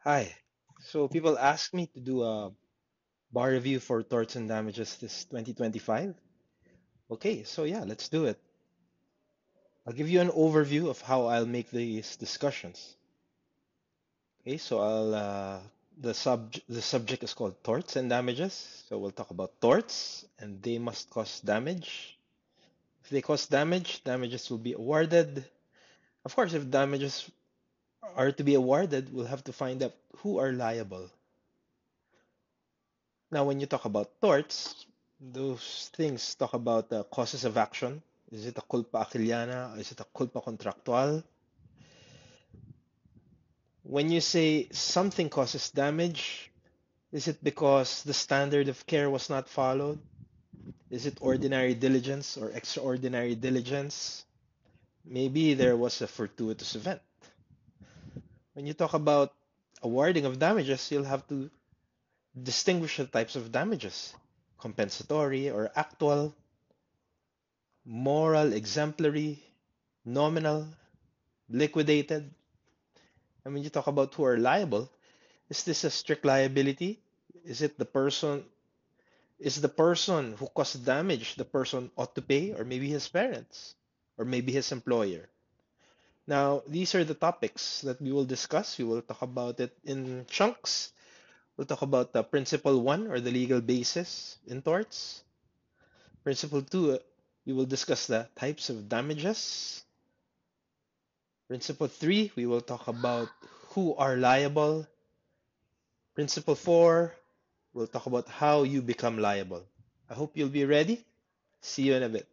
Hi. So people asked me to do a bar review for torts and damages this 2025. Okay, so yeah, let's do it. I'll give you an overview of how I'll make these discussions. Okay, so the subject is called torts and damages. So we'll talk about torts and they must cause damage. If they cause damage, damages will be awarded. Of course, if damages are to be awarded, we'll have to find out who are liable. Now, when you talk about torts, those things talk about the causes of action. Is it a culpa aquiliana? Is it a culpa contractual? When you say something causes damage, is it because the standard of care was not followed? Is it ordinary diligence or extraordinary diligence? Maybe there was a fortuitous event. When you talk about awarding of damages, you'll have to distinguish the types of damages: compensatory or actual, moral, exemplary, nominal, liquidated. And when you talk about who are liable, is this a strict liability? Is it the person, is the person who caused damage the person ought to pay, or maybe his parents, or maybe his employer? Now, these are the topics that we will discuss. We will talk about it in chunks. We'll talk about the principle one, or the legal basis in torts. Principle two, we will discuss the types of damages. Principle three, we will talk about who are liable. Principle four, we'll talk about how you become liable. I hope you'll be ready. See you in a bit.